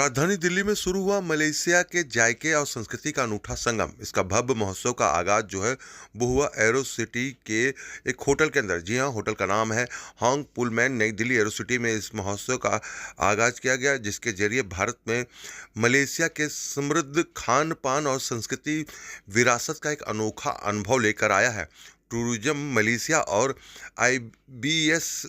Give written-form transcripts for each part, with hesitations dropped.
राजधानी दिल्ली में शुरू हुआ मलेशिया के जायके और संस्कृति का अनूठा संगम। इसका भव्य महोत्सव का आगाज जो है वो हुआ एरो सिटी के एक होटल के अंदर। जी हाँ, होटल का नाम है हॉन्ग पुलमैन। नई दिल्ली एरो सिटी में इस महोत्सव का आगाज किया गया, जिसके जरिए भारत में मलेशिया के समृद्ध खान पान और संस्कृति विरासत का एक अनोखा अनुभव लेकर आया है। टूरिज्म मलेशिया और IBS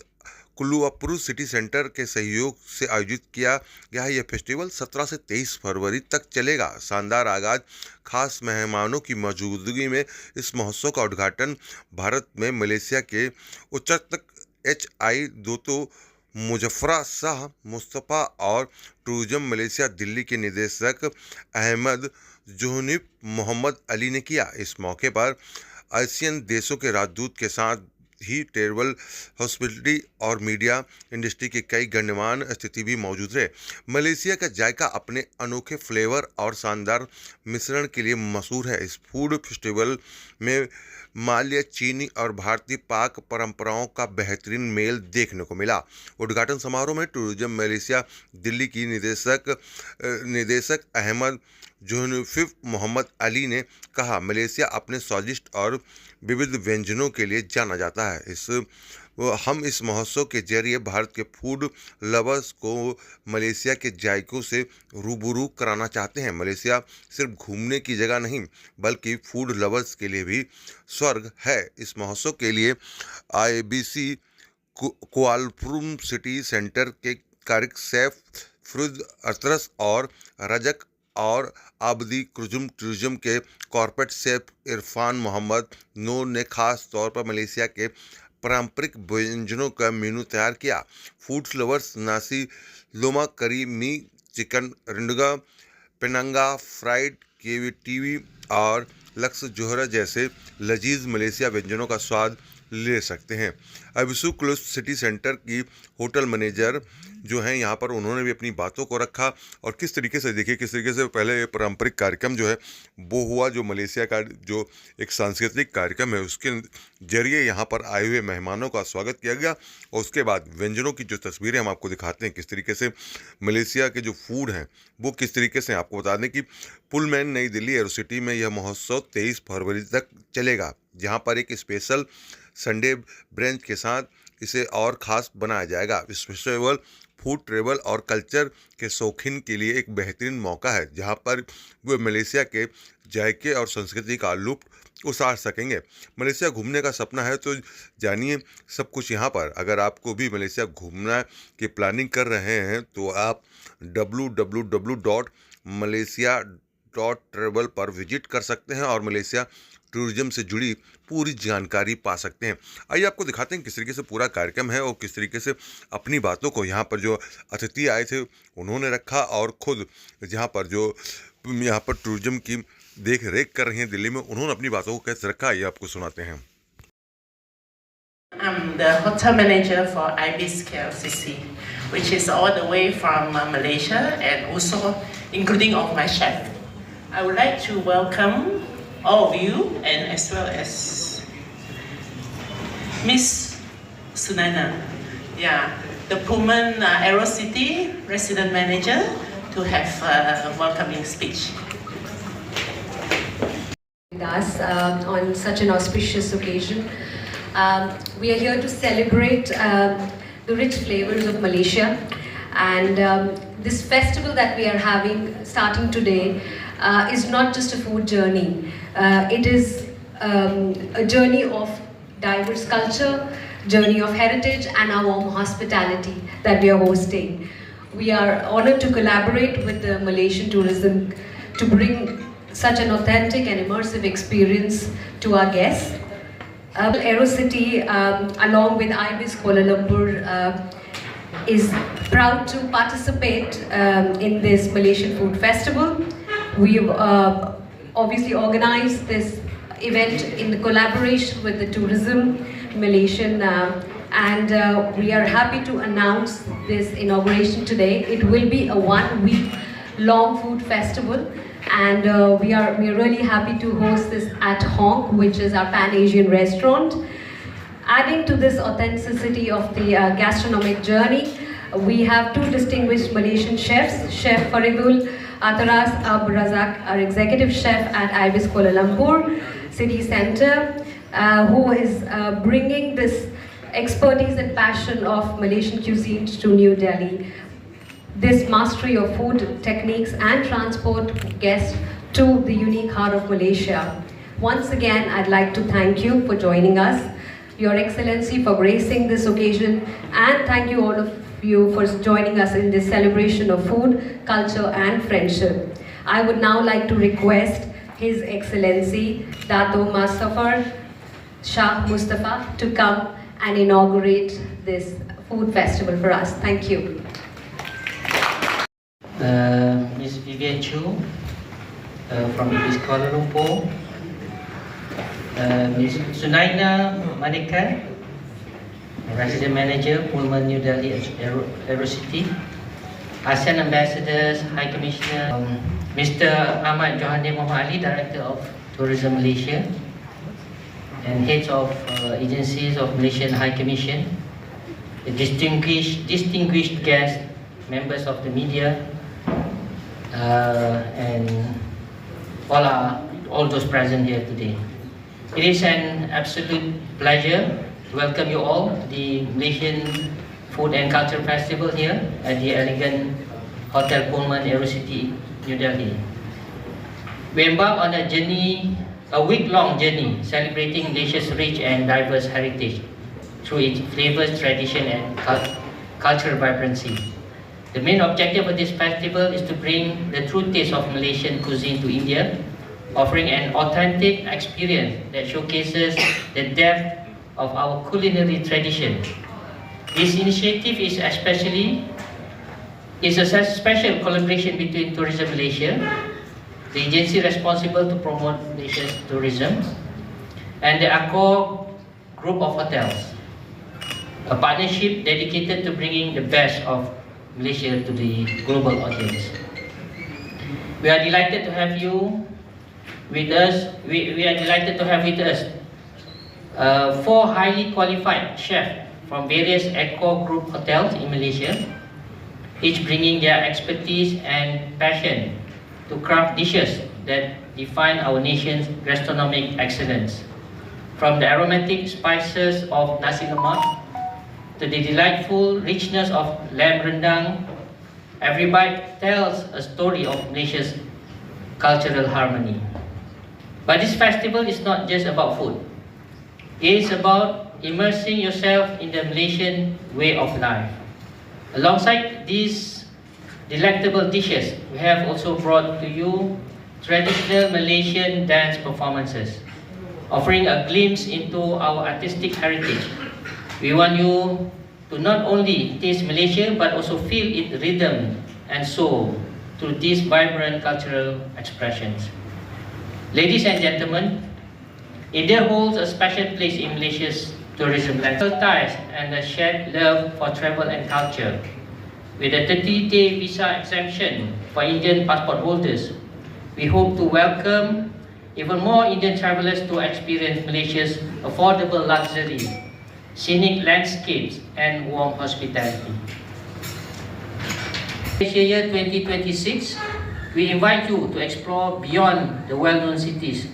कुल्लूपुर सिटी सेंटर के सहयोग से आयोजित किया गया है। यह फेस्टिवल 17 से 23 फरवरी तक चलेगा। शानदार आगाज, खास मेहमानों की मौजूदगी में इस महोत्सव का उद्घाटन भारत में मलेशिया के उच्चायुक्त HI दोतो मुजफ्फरा शाह मुस्तफ़ा और टूरिज्म मलेशिया दिल्ली के निदेशक अहमद जोहनिब मोहम्मद अली ने किया। इस मौके पर आसियान देशों के राजदूत के साथ ही ट्रैवल, हॉस्पिटलिटी और मीडिया इंडस्ट्री के कई गण्यमान्य अतिथि भी मौजूद रहे। मलेशिया का जायका अपने अनोखे फ्लेवर और शानदार मिश्रण के लिए मशहूर है। इस फूड फेस्टिवल में मालय, चीनी और भारतीय पाक परंपराओं का बेहतरीन मेल देखने को मिला। उद्घाटन समारोह में टूरिज्म मलेशिया दिल्ली की निदेशक अहमद जोहनिब मोहम्मद अली ने कहा, मलेशिया अपने स्वादिष्ट और विविध व्यंजनों के लिए जाना जाता है। हम इस महोत्सव के जरिए भारत के फूड लवर्स को मलेशिया के जायकों से रूबरू कराना चाहते हैं। मलेशिया सिर्फ घूमने की जगह नहीं, बल्कि फूड लवर्स के लिए भी स्वर्ग है। इस महोत्सव के लिए IBC कुआलालंपुर सिटी सेंटर के कार्यक शेफ फिरोज अतरस और रजक और आबदी टूरिज्म के कॉर्पोरेट शेफ इरफान मोहम्मद नूर ने खास तौर पर मलेशिया के पारंपरिक व्यंजनों का मेनू तैयार किया। फूड लवर्स नासी लोमा करी मी, चिकन रिंडगा, पेनंगा फ्राइड KVTV और लक्स जोहरा जैसे लजीज मलेशिया व्यंजनों का स्वाद ले सकते हैं। IBC कुल्लू सिटी सेंटर की होटल मैनेजर जो हैं यहाँ पर, उन्होंने भी अपनी बातों को रखा और किस तरीके से देखिए, किस तरीके से पहले ये पारंपरिक कार्यक्रम जो है वो हुआ, जो मलेशिया का जो एक सांस्कृतिक कार्यक्रम है उसके जरिए यहाँ पर आए हुए मेहमानों का स्वागत किया गया। और उसके बाद व्यंजनों की जो तस्वीरें हम आपको दिखाते हैं, किस तरीके से मलेशिया के जो फूड हैं वो किस तरीके से, आपको बता दें कि पुलमैन नई दिल्ली एरो सिटी में यह महोत्सव 23 फरवरी तक चलेगा, जहाँ पर एक स्पेशल संडे ब्रंच के साथ इसे और ख़ास बनाया जाएगा। इस फेस्टिवल फूड, ट्रेवल और कल्चर के शौकीन के लिए एक बेहतरीन मौका है, जहां पर वे मलेशिया के जायके और संस्कृति का लुत्फ उतार सकेंगे। मलेशिया घूमने का सपना है तो जानिए सब कुछ यहाँ पर। अगर आपको भी मलेशिया घूमना की प्लानिंग कर रहे हैं तो आप www.malaysia.travel पर विजिट कर सकते हैं और मलेशिया टूरिज्म से जुड़ी पूरी जानकारी पा सकते हैं। आइए आपको दिखाते हैं किस तरीके से पूरा कार्यक्रम है और किस तरीके से अपनी बातों को यहाँ पर जो अतिथि आए थे उन्होंने रखा, और खुद यहाँ पर टूरिज्म की देख रेख कर रही हैं दिल्ली में, उन्होंने अपनी बातों को कैसे रखा, ये आपको सुनाते हैं। I'm the hotel manager for IBIS KLCC, which is all the way from Malaysia and also including all my chef. I would like to welcome all of you and as well as Miss Sunana, the Pullman Aero City resident manager, to have a welcoming speech. With us on such an auspicious occasion. We are here to celebrate the rich flavors of Malaysia, and this festival that we are having starting today is not just a food journey. It is a journey of diverse culture, journey of heritage and our warm hospitality that we are hosting. We are honored to collaborate with the Malaysian tourism to bring such an authentic and immersive experience to our guests. Aero City, along with IBIS Kuala Lumpur, is proud to participate in this Malaysian Food Festival. We've obviously organized this event in the collaboration with the Tourism Malaysian, and we are happy to announce this inauguration today. It will be a 1-week long food festival. And we are really happy to host this at Honk, which is our Pan-Asian restaurant. Adding to this authenticity of the gastronomic journey, We have two distinguished Malaysian chefs, Chef Faridul Ataras Ab Razak, our executive chef at Ibis Kuala Lumpur City Centre, who is bringing this expertise and passion of Malaysian cuisine to New Delhi. This mastery of food techniques and transport guests to the unique heart of Malaysia. Once again, I'd like to thank you for joining us, Your Excellency for gracing this occasion, and thank you all of you for joining us in this celebration of food, culture and friendship. I would now like to request His Excellency Dato Muzaffar Shah Mustafa to come and inaugurate this food festival for us. Thank you. Ms. Vivian Chu from Ibis Kuala Lumpur, Ms. Sunaina Manikar, Resident Manager, Pullman New Delhi Aerocity, ASEAN Ambassadors, High Commissioner, Mr. Ahmad Johandir Muhammad Ali, Director of Tourism Malaysia, and heads of agencies of Malaysian High Commission, the distinguished guests, members of the media, and all those present here today. It is an absolute pleasure to welcome you all to the Malaysian Food and Culture Festival here at the elegant Hotel Pullman Aerocity, New Delhi. We embark on a journey, a week-long journey, celebrating Malaysia's rich and diverse heritage through its flavors, tradition, and cultural vibrancy. The main objective of this festival is to bring the true taste of Malaysian cuisine to India, offering an authentic experience that showcases the depth of our culinary tradition. This initiative is a special collaboration between Tourism Malaysia, the agency responsible to promote Malaysia's tourism, and the Accor Group of Hotels, a partnership dedicated to bringing the best of Malaysia to the global audience. We are delighted to have you with us. We are delighted to have with us 4 highly qualified chefs from various Accor Group hotels in Malaysia, each bringing their expertise and passion to craft dishes that define our nation's gastronomic excellence. From the aromatic spices of nasi lemak to the delightful richness of lamb rendang, every bite tells a story of Malaysia's cultural harmony. But this festival is not just about food. It is about immersing yourself in the Malaysian way of life. Alongside these delectable dishes, we have also brought to you traditional Malaysian dance performances, offering a glimpse into our artistic heritage. We want you to not only taste Malaysia but also feel its rhythm and soul through these vibrant cultural expressions. Ladies and gentlemen, India holds a special place in Malaysia's tourism landscape ties and a shared love for travel and culture. With a 30-day visa exemption for Indian passport holders, we hope to welcome even more Indian travelers to experience Malaysia's affordable luxury, scenic landscapes, and warm hospitality. Malaysia Year 2026, we invite you to explore beyond the well-known cities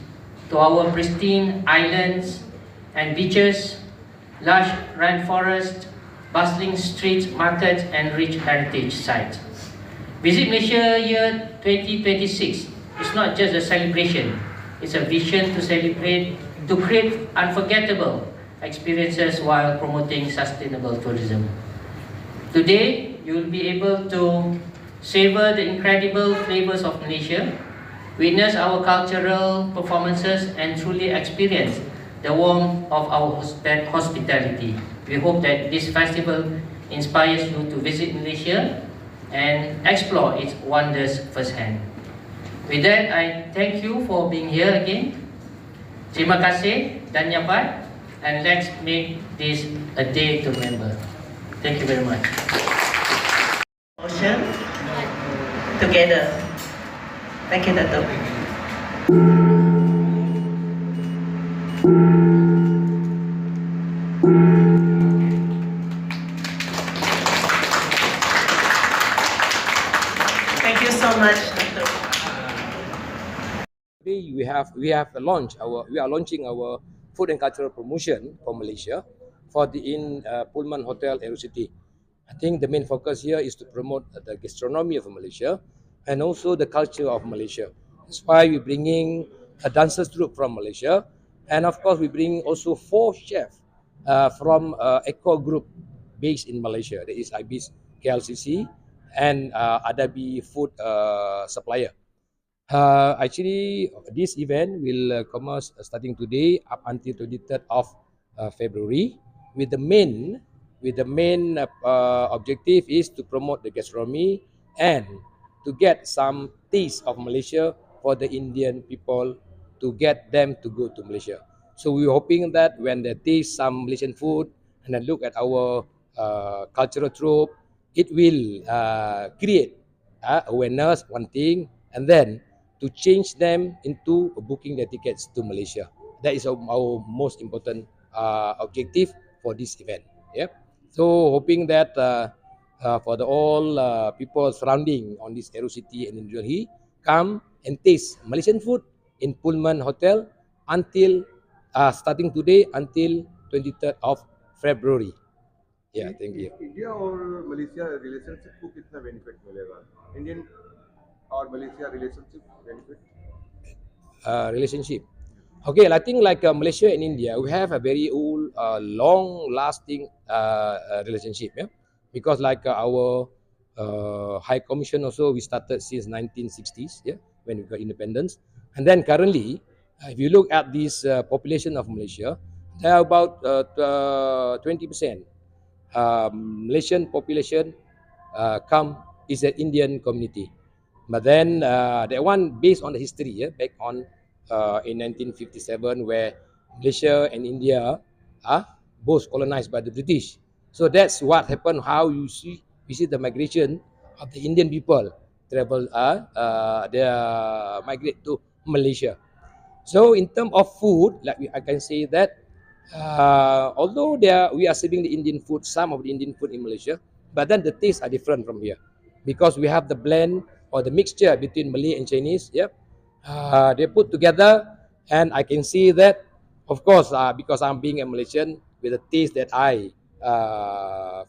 to our pristine islands and beaches, lush rainforests, bustling streets, markets, and rich heritage sites. Visit Malaysia Year 2026 is not just a celebration, it's a vision to create unforgettable experiences while promoting sustainable tourism. Today, you will be able to savor the incredible flavors of Malaysia, witness our cultural performances, and truly experience the warmth of our hospitality. We hope that this festival inspires you to visit Malaysia and explore its wonders firsthand. With that, I thank you for being here again. Terima kasih, Dhanyavad, and let's make this a day to remember. Thank you very much. Ocean together. Thank you, Dato'. are launching our food and cultural promotion for Malaysia for the in Pullman Hotel AeroCity. I think the main focus here is to promote the gastronomy of Malaysia and also the culture of Malaysia. That's why we're bringing a dancers troupe from Malaysia, and of course we bring also 4 chefs from Eco Group based in Malaysia. That is IBIS KLCC and Adabi Food Supplier. Actually, this event will commence starting today up until 23rd of February. With the main objective is to promote the gastronomy and to get some taste of Malaysia for the Indian people, to get them to go to Malaysia. So we're hoping that when they taste some Malaysian food and then look at our cultural trope, it will create awareness, one thing, and then to change them into booking their tickets to Malaysia. That is our most important objective for this event. Yep. So hoping that for the all people surrounding on this AeroCity and in Delhi, come and taste Malaysian food in Pullman Hotel until starting today until 23rd of February. Yeah, thank you. India और Malaysia relationship को कितना benefit मिलेगा? Indian और Malaysia relationship benefit? Relationship. Okay, I think like Malaysia and India, we have a very old, long-lasting relationship. Yeah, because like our High Commission also we started since 1960s. Yeah, when we got independence, and then currently, if you look at this population of Malaysia, there are about 20% Malaysian population come is an Indian community. But then that one based on the history, yeah, back on in 1957, where Malaysia and India are both colonized by the British. So that's what happened. How you see the migration of the Indian people travel, they migrate to Malaysia. So in terms of food, like I can say that although we are serving the Indian food, some of the Indian food in Malaysia, but then the tastes are different from here because we have the blend or the mixture between Malay and Chinese. Yep, they put together, and I can see that, of course, because I'm being a Malaysian with the taste that I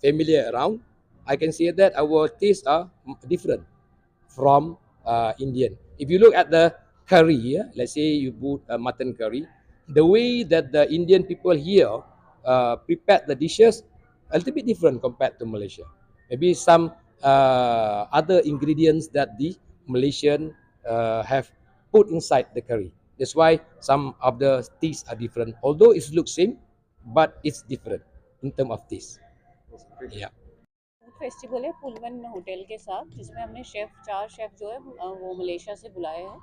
familiar around, I can see that our tastes are different from Indian. If you look at the curry, yeah, let's say you put a mutton curry, the way that the Indian people here prepare the dishes a little bit different compared to Malaysia. Maybe some other ingredients that the Malaysian have put inside the curry. That's why some of the tastes are different. Although it looks same, but it's different in terms of taste. Yeah. Festival है पुलमन hotel के साथ, जिसमें हमने चार chef जो है वो Malaysia से बुलाए हैं,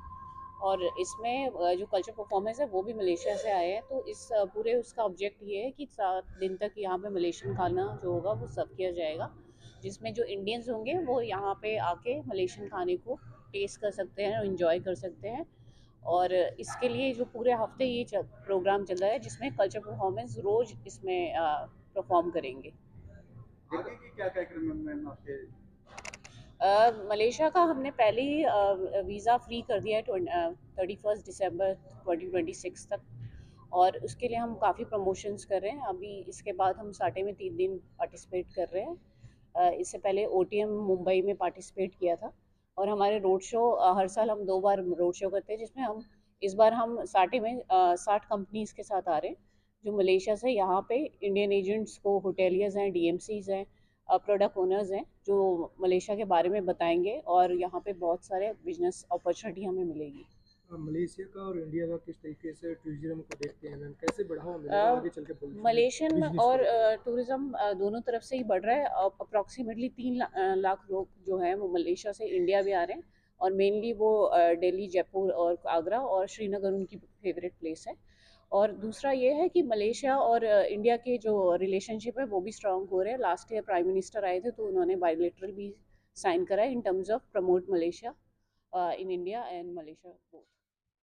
और इसमें जो कल्चर परफॉर्मेंस है वो भी मलेशिया से आए हैं। तो इस पूरे उसका ऑब्जेक्ट ये है कि 7 दिन तक यहाँ पे मलेशियन खाना जो होगा वो सर्व किया जाएगा, जिसमें जो इंडियंस होंगे वो यहाँ पे आके मलेशियन खाने को टेस्ट कर सकते हैं और इन्जॉय कर सकते हैं। और इसके लिए जो पूरे हफ्ते ये प्रोग्राम चल रहा है, जिसमें कल्चर परफॉर्मेंस रोज़ इसमें परफॉर्म करेंगे। आगे की क्या कार्यक्रम है मैम आपके? मलेशिया का हमने पहले ही वीज़ा फ्री कर दिया है 31 दिसंबर 2026 तक, और उसके लिए हम काफ़ी प्रमोशंस कर रहे हैं। अभी इसके बाद हम साटे में 3 दिन पार्टिसिपेट कर रहे हैं। इससे पहले OTM मुंबई में पार्टिसिपेट किया था, और हमारे रोड शो हर साल हम 2 बार रोड शो करते हैं, जिसमें हम इस बार हम साटे में 60 कंपनीज़ के साथ आ रहे हैं, जो मलेशिया से यहाँ पे इंडियन एजेंट्स को, होटेलियर्स हैं, DMCs हैं, प्रोडक्ट ओनर्स हैं, जो मलेशिया के बारे में बताएंगे, और यहाँ पे बहुत सारे बिजनेस अपॉर्चुनिटी हमें मिलेगी। मलेशिया का और इंडिया का किस तरीके से टूरिज्म को देखते हैं मैम, कैसे बढ़ावा मिलेगा आगे चल के? मलेशियन और टूरिज्म दोनों तरफ से ही बढ़ रहा है। अप्रॉक्सीमेटली 3 लाख लोग जो हैं वो मलेशिया से इंडिया भी आ रहे हैं, और मेनली वो दिल्ली, जयपुर और आगरा और श्रीनगर उनकी फेवरेट प्लेस है। और दूसरा ये है कि मलेशिया और इंडिया के जो रिलेशनशिप है वो भी स्ट्रॉन्ग हो रहे हैं। लास्ट ईयर प्राइम मिनिस्टर आए थे, तो उन्होंने बायलैटरल भी साइन करा है in terms of promote Malaysia in India and Malaysia both.